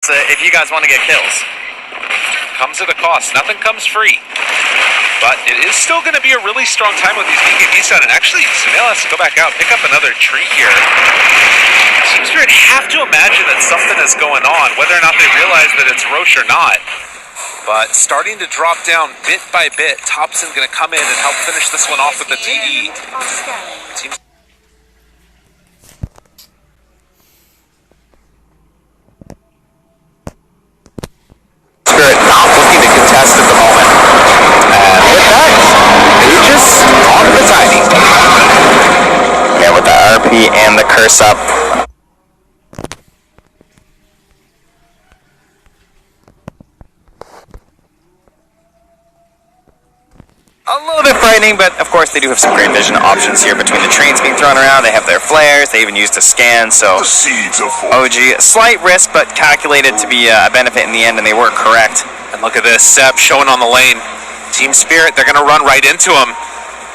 if you guys want to get kills. Comes at a cost. Nothing comes free. But it is still going to be a really strong time with these BKBs done. And actually, Sumail has to go back out, pick up another tree here. Team Spirit have to imagine that something is going on, whether or not they realize that it's Roche or not. But starting to drop down bit by bit. Thompson going to come in and help finish this one off with the TD. Team Spirit not looking to contest at the moment. And with that, Aegis on the tiny. Yeah, with the RP and the curse up. A little bit frightening, but of course they do have some great vision options here between the trains being thrown around. They have their flares, they even used a scan, so OG, slight risk, but calculated to be a benefit in the end, and they were correct. And look at this, Seb showing on the lane. Team Spirit, they're going to run right into him.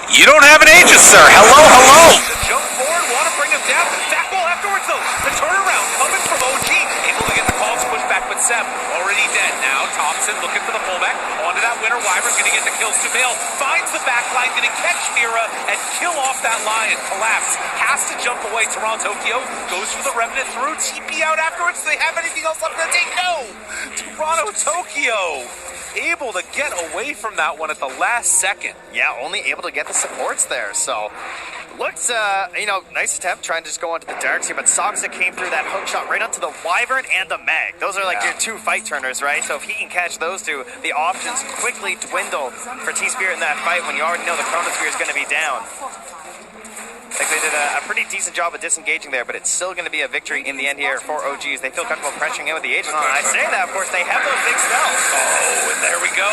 You don't have an Aegis, sir. Hello, hello. The jump forward, want to bring him down. That ball afterwards, though. The turnaround coming from OG. Able to get the calls pushed back, but Seb already dead. Now Thompson looking for the pullback. Onto that winner. Wyvern's going to get the kills. Sumail finds the back line, going to catch Mira and kill off that Lion. Collapse. Has to jump away. Toronto-Tokyo goes for the Revenant through. TP out afterwards. Do they have anything else left to take? No! Toronto-Tokyo able to get away from that one at the last second. Yeah, only able to get the supports there, so looked, nice attempt trying to just go onto the darks here, but Soxa came through that hook shot right onto the Wyvern and the Mag. Those are like your two fight turners, right? So if he can catch those two, the options quickly dwindle for T-Spirit in that fight when you already know the Chronosphere is going to be down. Like they did a pretty decent job of disengaging there, but it's still going to be a victory in the end here for OGs. They feel comfortable pressuring in with the Aegis on. I say that, of course, they have those big spells. Oh, and there we go.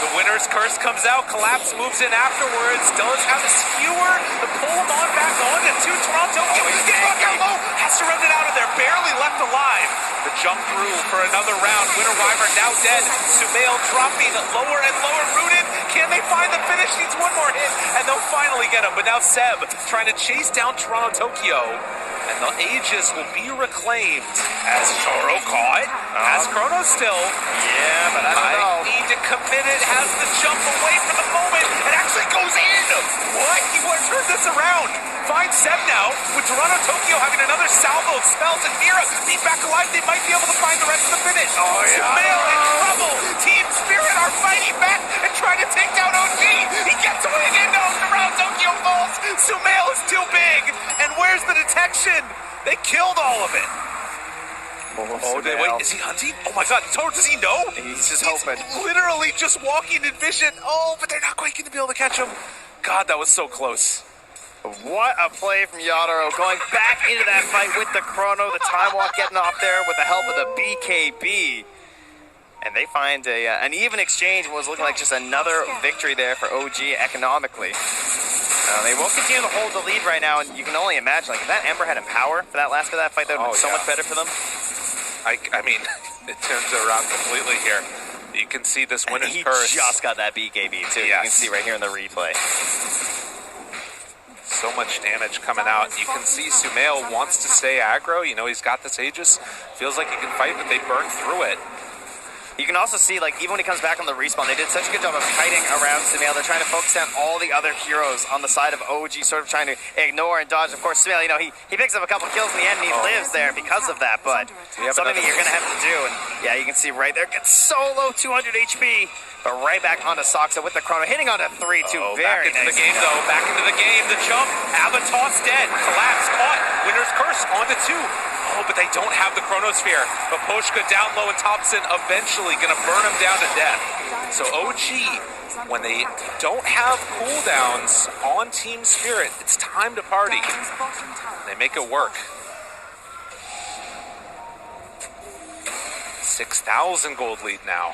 The winner's curse comes out. Collapse moves in afterwards. Does have a skewer to pull him on back on to Toronto. Get back out low. Has to run it out of there. Barely left alive. The jump through for another round. Winner Wyvern now dead. Sumail dropping lower and lower. Rooted. Can they find the finish? Needs one more hit, and they'll finally get him. But now Seb trying to chase down Toronto-Tokyo, and the Aegis will be reclaimed as Toro caught. Has Chrono still. Yeah, but I don't know. Need to commit it. Has the jump away for the moment. It actually goes in. What? He want to turn this around. Finds Seb now, with Toronto-Tokyo having another salvo of spells, and Mira being back alive. They might be able to find the rest of the finish. Oh, yeah. Sumail in trouble. Team Spirit are fighting back and trying to take down OG. He gets away again. No, Toronto-Tokyo falls. Sumail is too big. And where's the detection? They killed all of it. Wait, is he hunting? Oh my god, does he know? He's just hoping. Literally just walking in vision. Oh, but they're not quite going to be able to catch him. God, that was so close. What a play from Yadaro, going back into that fight with the Chrono, the time walk getting off there with the help of the BKB. And they find an even exchange, what was looking like just another victory there for OG economically. They will continue to hold the lead right now, and you can only imagine, like, if that Ember had Empower for that last bit of that fight, that would have been so much better for them. I mean, it turns it around completely here. You can see this winner's curse. He just got that BKB, too. Yes. You can see right here in the replay. So much damage coming out. You can see Sumail wants to stay aggro. You know, he's got this Aegis. Feels like he can fight, but they burn through it. You can also see, like, even when he comes back on the respawn, they did such a good job of kiting around Sumail. They're trying to focus on all the other heroes on the side of OG, sort of trying to ignore and dodge. Of course, Sumail, he picks up a couple kills in the end, and he lives there because of that, but something that you're going to have to do. And, yeah, you can see right there, gets so low, 200 HP, but right back onto Soxa with the Chrono, hitting onto 3-2. Back Very into nice. the game, though. Back into the game. The jump. Avatar's dead. Collapse. Caught. Winner's curse. Onto 2. Oh, but they don't have the Chronosphere. But Poshka down low, and Thompson eventually going to burn him down to death. So OG, when they don't have cooldowns on Team Spirit, it's time to party. They make it work. 6,000 gold lead now.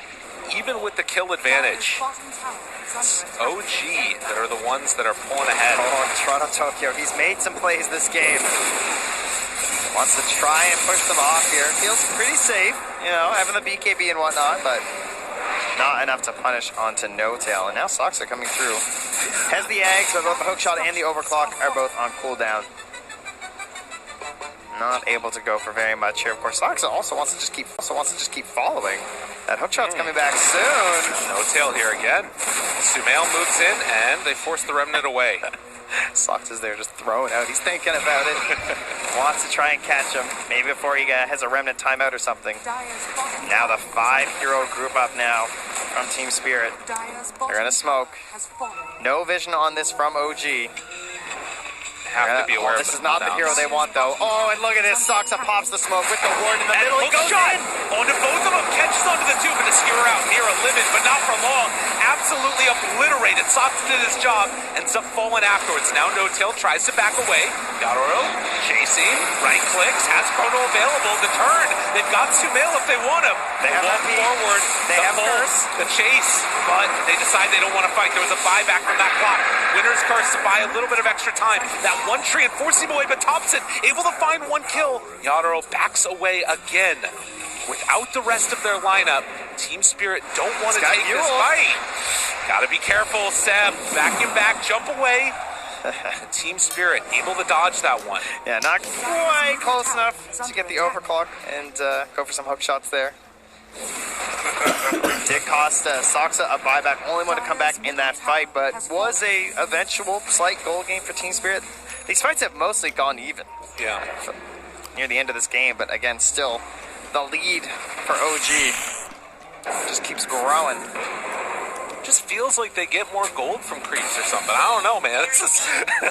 Even with the kill advantage, it's OG that are the ones that are pulling ahead. Oh, Toronto-Tokyo, he's made some plays this game. Wants to try and push them off here. Feels pretty safe, having the BKB and whatnot, but not enough to punish onto No-Tail. And now Sox are coming through. Has the Ags, but both the hookshot and the overclock are both on cooldown. Not able to go for very much here. Of course, Soxa also wants to just keep following. That hook shot's coming back soon. No tail here again. Sumail moves in, and they force the remnant away. Sox is there just throwing out. He's thinking about it. Wants to try and catch him. Maybe before he has a remnant timeout or something. Now the 5-hero group up now from Team Spirit. They're going to smoke. No vision on this from OG. Have to be aware of this is not the hero they want, though. Oh, and look at this. Soxa pops the smoke with the ward in the middle. He goes shot in. Onto both of them. Catches onto the two, but to skewer out near a limit, but not for long. Absolutely obliterated. Soxa did his job. Ends up falling afterwards. Now No Tail tries to back away. Yadoro chasing. Right clicks. Has Chrono available. The turn. They've got Sumail if they want him. They have walk forward. They have Curse. The chase, but they decide they don't want to fight. There was a buyback from that clock. Winner's Curse to buy a little bit of extra time. That one tree and forcing him away, but Thompson able to find one kill. Yadoro backs away again. Without the rest of their lineup, Team Spirit don't want to take this fight. Gotta be careful, Seb. Back him back, jump away. Team Spirit able to dodge that one. Yeah, not quite close enough to get the overclock and go for some hook shots there. Did cost Soxa a buyback, only one to come back in that fight, but was a eventual slight goal game for Team Spirit. These fights have mostly gone even. Yeah. Near the end of this game, but again, still the lead for OG just keeps growing. Just feels like they get more gold from creeps or something. I don't know, man. It's just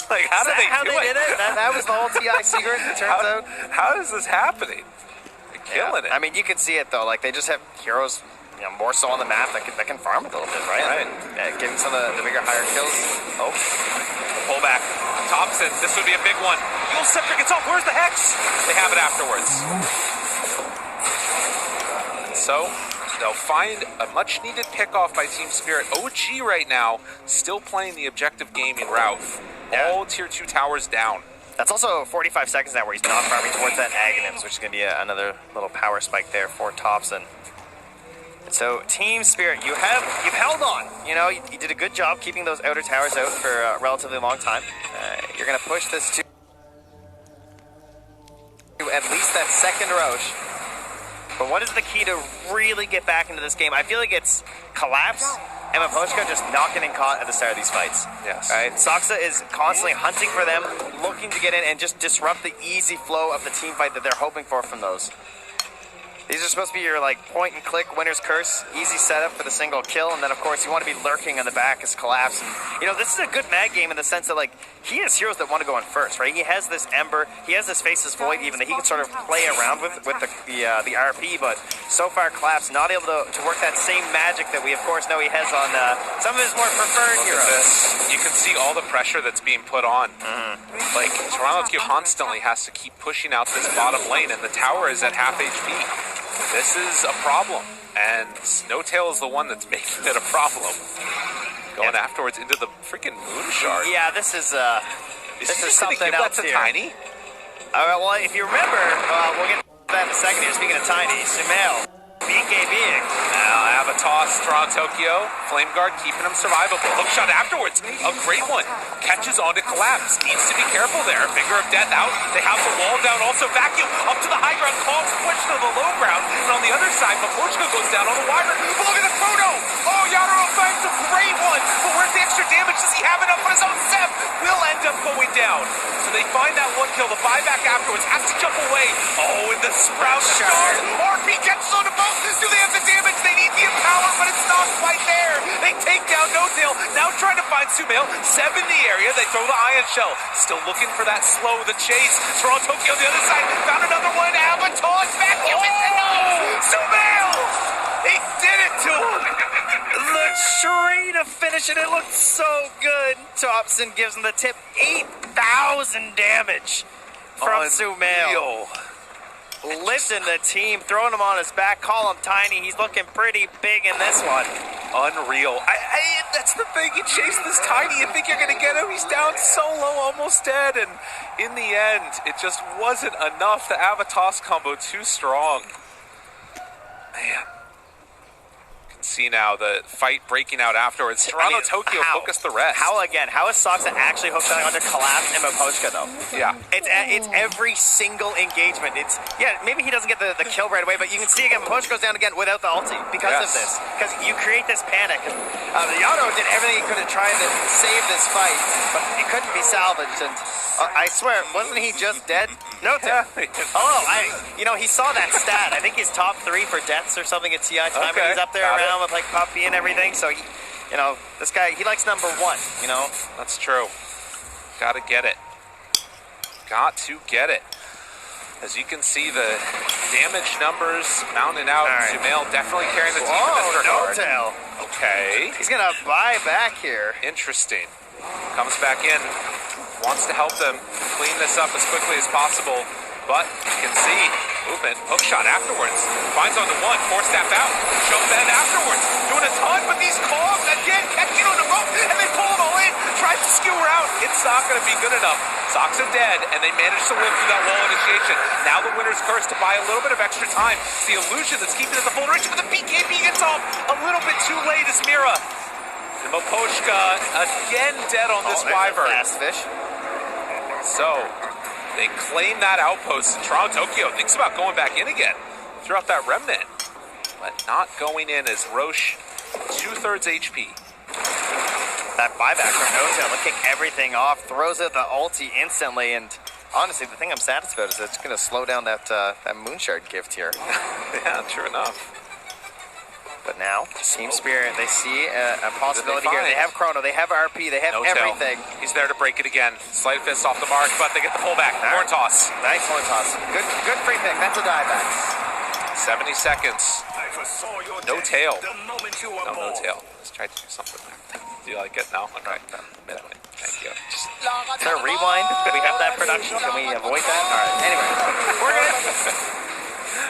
like how do they do did it? That was the whole TI secret. It turns out. How is this happening? They're killing it. I mean, you can see it though. Like they just have heroes, more so on the map that can farm it a little bit, right? Right. Yeah, getting some of the bigger, higher kills. Oh, pull back. Thompson, this would be a big one. You'll Scepter gets off. Where's the Hex? They have it afterwards. So they'll find a much-needed pickoff by Team Spirit. OG right now still playing the objective gaming route. Yeah. All tier 2 towers down. that's also 45 seconds now where he's not farming towards that Aghanims, which is going to be another little power spike there for Thompson. So, Team Spirit, you've held on. You did a good job keeping those outer towers out for a relatively long time. You're going to push this to at least that second Roche. But what is the key to really get back into this game? I feel like it's Collapse and Mapochka just not getting caught at the start of these fights. Yes. Right? Soxa is constantly hunting for them, looking to get in and just disrupt the easy flow of the team fight that they're hoping for from those. These are supposed to be your point and click winner's curse, easy setup for the single kill, and then of course you want to be lurking in the back as Collapse. And this is a good mag game in the sense that he has heroes that want to go in first, right? He has this Ember, he has this Faceless Void even that he can sort of play around with the RP, but so far Collapse not able to work that same magic that we of course know he has on some of his more preferred heroes. You can see all the pressure that's being put on. Toronto constantly has to keep pushing out this bottom lane, and the tower is at half HP. This is a problem, and Snowtail is the one that's making it a problem. Going afterwards into the freaking Moon Shard. Yeah, this is something else here. Tiny? Well, if you remember, we'll get to that in a second here. Speaking of Tiny, Sumail, BKBing. Now, Avatos, Toronto, Flame Guard keeping him survivable. Hook shot afterwards, a great one. Catches on to Collapse. Needs to be careful there. Finger of Death out. They have the wall down. Also Vacuum up to the high ground. Calls push to the low ground. And on the other side, Mapochka goes down on the wire. But look at the photo. Oh, Yadoro finds a great one. But where's the extra damage? Does he have enough on his own? Sep will end up going down. So they find that one kill. The buyback afterwards has to jump away. Oh, and the Sprout Shard. RP catches on to both. Do they have the damage? They need the empower, but it's not quite there. They take down No-Tail. Now trying to find Sumail. 7 in the area. They throw the Ion Shell. Still looking for that slow, the chase. Toronto on the other side. Found another one. Avatos back. Sumail! He did it to him. The tree to finish it. It looked so good. Thompson gives him the tip. 8,000 damage from Sumail. Lifting the team, throwing him on his back, call him Tiny. He's looking pretty big in this one. Unreal. That's the thing. You chase this Tiny, you think you're going to get him. He's down so low, almost dead. And in the end, it just wasn't enough. The Avatos combo too strong. Man. see now the fight breaking out afterwards. Toronto Tokyo focus the rest. How is Soxa actually hooked on under Collapse and Mopochka though? Yeah. It's every single engagement. Maybe he doesn't get the kill right away, but you can see again Mopochka goes down again without the ulti because of this. Because you create this panic. Yano did everything he could to try to save this fight, but it couldn't be salvaged. And I swear, wasn't he just dead? No, he saw that stat. I think he's top 3 for deaths or something at TI time. Okay, He's up there around with like Puppy and everything. So he, this guy, he likes number 1. That's true. Gotta get it. Got to get it. As you can see, the damage numbers mounting out. Right. Sumail definitely carrying the team in this regard. No-tail. Okay. He's gonna buy back here. Interesting. Comes back in. Wants to help them clean this up as quickly as possible. But you can see movement. Hook shot afterwards. Finds on the 1. 4-step out. Jump bed afterwards. Doing a ton, but these calls again catching on the rope. And they pull it all in. Tries to skewer out. It's not going to be good enough. Sox are dead, and they managed to live through that wall initiation. Now the winner's curse to buy a little bit of extra time. It's the illusion that's keeping it the full duration, but the BKB gets off a little bit too late as Mira. And Mopochka again dead on this Wyvern. Fast fish. So they claim that outpost. Toronto Tokyo thinks about going back in again throughout that remnant, but not going in as Roche 2/3 HP. That buyback from No-tail, they'll kick everything off, throws it the ulti instantly, and honestly, the thing I'm saddest about is it's going to slow down that Moonshard gift here. Yeah, true enough. But now, Team Spirit, they see a possibility here. They have Chrono, they have RP, they have everything. He's there to break it again. Slight fist off the mark, but they get the pullback. Horn toss. Nice horn toss. Good free pick. That's a dieback. 70 seconds. No tail. No tail. Let's try to do something there. Do you like it? No? Okay. Midway. Thank you. Is there a rewind? Do we have that production? Can we avoid that? All right. Anyway, we're good.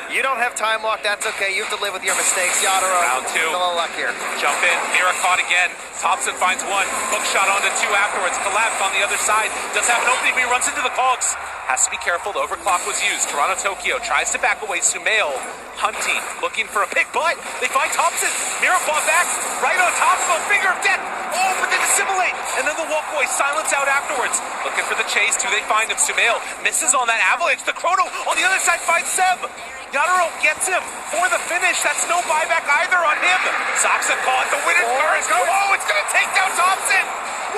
You don't have time lock. That's okay. You have to live with your mistakes. Yadaro. Round 2. A little luck here. Jump in. Mira caught again. Thompson finds 1. Hook shot onto 2 afterwards. Collapse on the other side. Does have an opening, but he runs into the cogs. Has to be careful. The overclock was used. Toronto Tokyo tries to back away. Sumail hunting, looking for a pick, but they find Thompson. Mira fought back right on top of a finger of death. Oh, but they dissimulate. And then the walkway silence out afterwards. Looking for the chase. Do they find him? Sumail misses on that avalanche. The Chrono on the other side finds Seb. Yadaro gets him for the finish. That's no buyback either on him. Soxa caught the winner's curse. Oh, it's going to take down Thompson.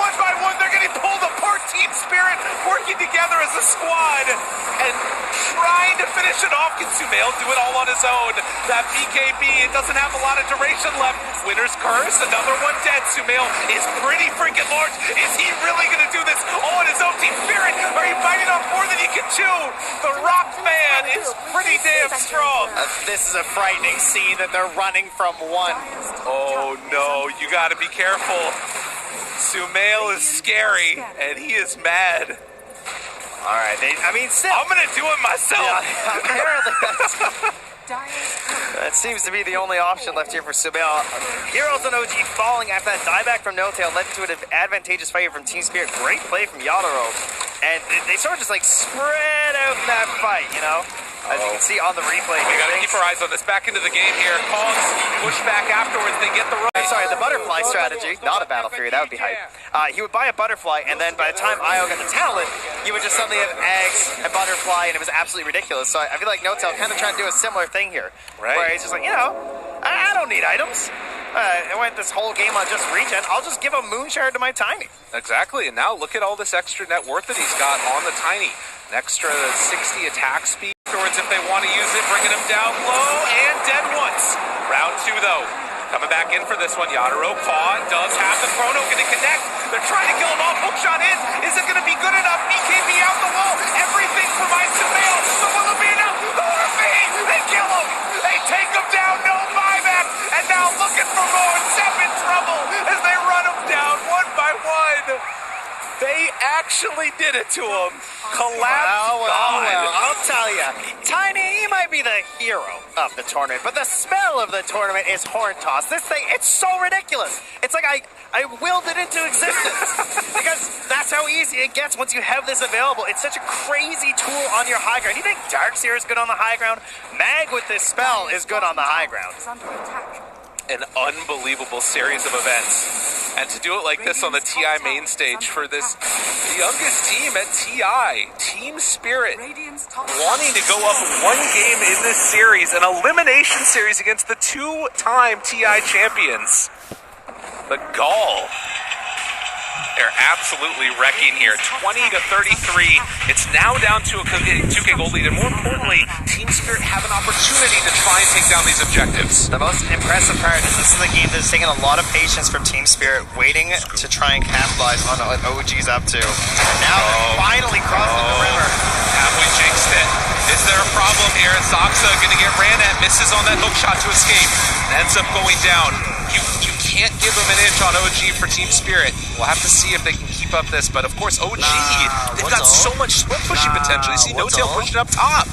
1 by 1, they're getting pulled apart. Team Spirit working together as a squad and trying to finish it off. Can Sumail do it all on his own? That BKB, it doesn't have a lot of duration left. Winner's curse, another one dead. Sumail is pretty freaking large. Is he really going to do this all on his own? Team Spirit, are you biting off more than you can chew? The Rock fan is pretty damn strong. This is a frightening scene that they're running from 1. Oh no, you got to be careful. Sumail is scary, and he is mad. All right, still. I'm gonna do it myself. Yeah, apparently, that seems to be the only option left here for Sumail. Heroes and OG falling after that dieback from No-tail led to an advantageous fight from Team Spirit. Great play from Yadaro, and they sort of just like spread out in that fight, As you can see on the replay. We gotta keep our eyes on this. Back into the game here. Cogs push back afterwards. They get the right. Sorry, the butterfly strategy, not a battle fury. That would be hype. He would buy a butterfly, and then by the time Io got the talent, he would just suddenly have eggs and butterfly, and it was absolutely ridiculous. So I feel like No-tail kind of trying to do a similar thing here, right? Where he's just like, I don't need items. I went this whole game on just regen. I'll just give a Moonshard to my Tiny. Exactly, and now look at all this extra net worth that he's got on the Tiny. An extra 60 attack speed. Afterwards, if they want to use it, bringing him down low and dead once. Round 2, though. Coming back in for this one. Yadaro caught. Does have the Chrono. Going to connect. They're trying to kill him off. Hook shot in. Is it going to be good enough? BKB out the wall. Everything for my Sumail. So will it be enough? Will it be? They kill him. They take him down. No buyback. And now looking for more. Seb in trouble as they run him down 1 by 1. They actually did it to him. Collapse. Well, I'll tell you. Tiny, he might be the hero of the tournament, but the spell of the tournament is Horn Toss. This thing, it's so ridiculous. It's like I willed it into existence. Because that's how easy it gets once you have this available. It's such a crazy tool on your high ground. You think Darkseer is good on the high ground? Mag with this spell is good on the high ground. an unbelievable series of events. And to do it like this on the TI main stage for this youngest team at TI, Team Spirit, wanting to go up one game in this series, an elimination series against the two-time TI champions. The Gall. They're absolutely wrecking here. 20-33. It's now down to a 2K gold lead, and more importantly, Team Spirit have an opportunity to try and take down these objectives. The most impressive part is this is a game that's taken a lot of patience from Team Spirit, waiting to try and capitalize on what OG's up to. And now they're finally crossing the river. Halfway jinxed it. Is there a problem here? Soxa going to get ran at, misses on that hook shot to escape, and ends up going down. You can't give them an inch on OG for Team Spirit. We'll have to see if they can keep up this, but of course OG, they've got so much split pushing potential. You see No Tail pushing up top.